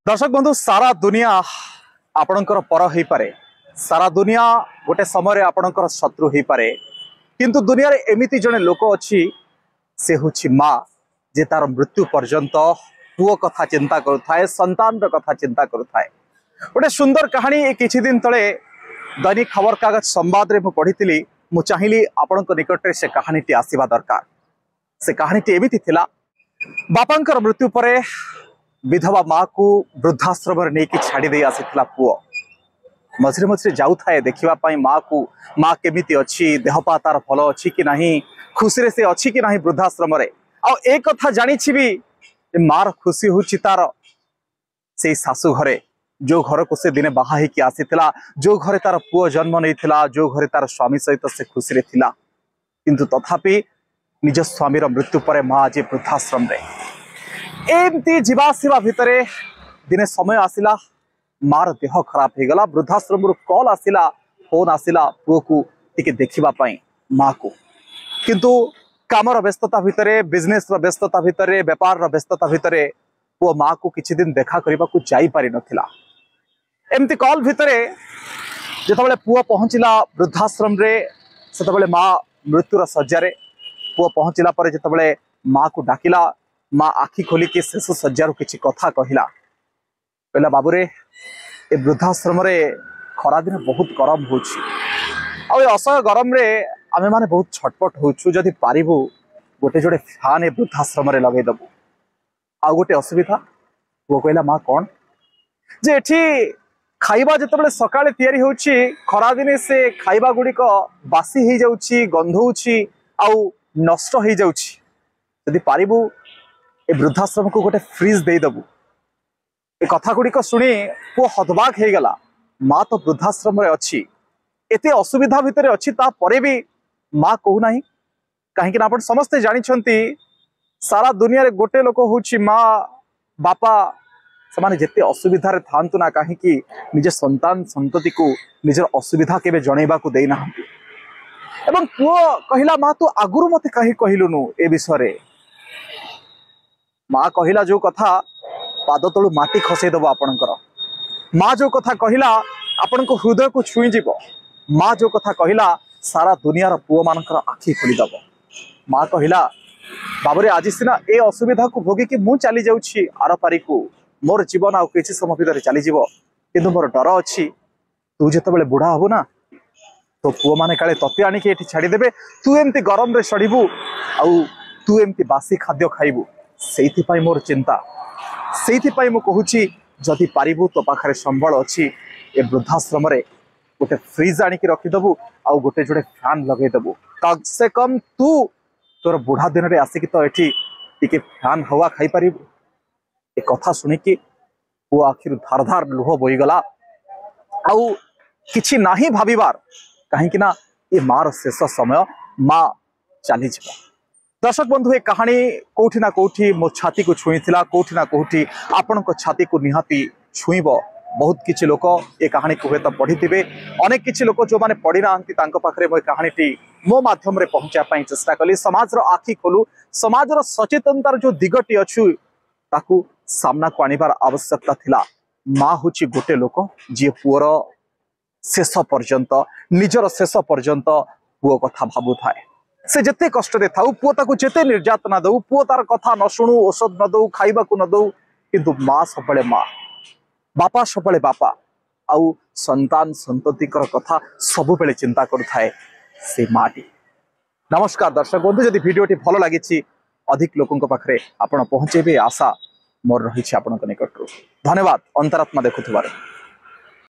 दर्शक बंधु सारा दुनिया आपणकर पर हो पारे, सारा दुनिया गोटे समय आपणकर शत्रु हो पारे, किंतु दुनिया रे एमिति जने लोक अच्छी से होछि माँ जे तार मृत्यु पर्यंत पुओ कथा चिंता करुथाए, संतान कथा चिंता करुथाए। गोटे सुंदर कहानी किछि दिन तले दैनिक खबर कागज संवाद रे पढ़ी, मु चाहिली आपण निकट से कहानी आसवा दरकार। से कहानी एमिति थिला, बापांकर मृत्यु परे विधवा माँ को वृद्धाश्रम नहीं छाड़ी दे आसीथिला पुओ। मझे मझे जाऊ थाए देखा माँ को, माँ केमिति अच्छी, देहपा तार भल अच्छी कि नहीं, खुशी से अच्छी कि नहीं वृद्धाश्रम रे। आ एक कथा जानी भी मार खुशी हूँ तार से शाशु घरे, जो घर को से दिने बाहा ही आसीथिला, जो घरे तार पुओ जन्म नहीं थिला, जो घरे तार स्वामी सहित से खुशी रे थिला, किंतु तथापि निज स्वामीर मृत्यु पर माँ आज वृद्धाश्रम रे। एमती जीवासीवा भितर दिने समय आसिला, मार देह खराब हो गला, वृद्धाश्रम कॉल आसिला, फोन आसिला पुओ को टिके देखिबा पई माँ को, किंतु कामर व्यस्तता भितर, बिजनेस व्यस्तता भितर, व्यापार व्यस्तता भितर पुओ माँ को किछि दिन देखा करबा को जाई पारि नथिला। एमती कॉल भितर जेतबेले पुओ पहुंचिला वृद्धाश्रम रे, सेतबेले माँ मृत्युर सज्जारे। पुओ पहुंचिला पर जेतबेले माँ को डाकिला, माँ आखि खोलिकी शेष सज्जार किसी कथा कहला, कहला बाबूरे ए वृद्धाश्रम रे खरा दिन बहुत गरम होछि, आ असह्य गरम रे आमे माने बहुत छटपट होछु, जदि पारिबु गोटे जोड़े फैन ए वृद्धाश्रम रे लगे दबु। आ गोटे असुविधा, वो कहला माँ कौन जे एठी खाइबा जेतबेले सकाळे तयारी होछि, खरा दिने से खाइबा गुड़िक बासी हो जाउछि, गंधौछि, आउ नष्ट हो जाउछि। जदि पारिबु ए वृद्धाश्रम को गोटे फ्रिज दे दबु। ए कथा गुड़िक शुणी पुओ हतबाक हो गला। माँ तो वृद्धाश्रम रे अच्छी, एते असुविधा भितर अच्छी, तापरे भी माँ कहूना, कहीं आप समस्ते जानते सारा दुनिया रे गोटे लोक हूँ माँ बापा, से माने जेते असुविधा रे थांतु ना कहीं निज संतान संतति को निजर असुविधा केबे जणैबा को देना। एवं पुओ कहला माँ तू आगुरु मते कहीं कहलुनु ए विषय। माँ कहला जो कथा पाद तलु माटी खसेदब आपणकर। माँ जो कथा कहला आपण हृदय को छुई जीव। माँ जो कथा कहला सारा दुनियार पुओ मानकर आखि खोलीदब। माँ कहला बाबरे आज सीना ए असुविधा को भोगिकी मु चली जाउछि आर पारी को, मोर जीवन आ किछि समय भितर चली जीव, किंतु मोर डर अछि तू जेतबेले बुढ़ा हबु ना, तो पुओ माने काले तते आनिके एठी छाड़ी देबे, तू एमती गरम रे सड़ीबू, आउ तू एमती बासी खाद्य खाइबू। सेइथिपाई मोर चिंता, सेइथिपाई मु कहूछि जदि पारिबू तो पाखरे संबल अछि, ए वृद्धाश्रम रे गोटे फ्रिज आनिकी रखिदबू, आउ गोटे जोड़े फैन लगेदबू। कम से कम तू तोर बुढ़ा दिन रे आसिकी तो एठी टिके फैन हवा खाई पारिबू। ए कथा सुनिकी वो आखिर धार धार लुह बोईगला, आउ किछि नाही भाबिबार, कहीं ना ये मार शेष समय माँ चली जा। दर्शक बंधु ए कहानी कोठी ना कोठी मो छाती को छुई थिला, कोठी ना कोठी आपण को छाती को निहाती छुईब। बहुत किछि लोक ए कहानी को हेत पढ़ी थिबे, अनेक किछि लोक जो माने पढ़ी नांती तांको पाखरे मो कहानीटी मो माध्यम रे पहुंचा पई चेष्टा कली। समाज रो आखि खोलू, समाज रो सचेतनतार जो दिगटी अछि ताकू सामना को आनिबार आवश्यकता थिला। माँ होछि गोटे लोक जे पुओर शेष पर्यंत, निजर शेष पर्यंत पुओ कथा भाबु थाए। से जिते कष्ट दे थाउ, पुओ ताकू जिते निर्यातना दउ, पुओ तार कथा न शुणु, औषध न दउ, खाइबा को न दउ, किंतु माँ सबले माँ, बापा सबले बापा, आउ संतान संततिकर कथा सब बेले चिंता करुथाए से माटी। नमस्कार दर्शक बंधु, जदि भिडियोटी भल लागिछि अधिक लोकंक पाखरे आपण पहुंचेबे आशा मोर रहिछि आपणक निकटरू। धन्यवाद अंतरात्मा देखुथिबार।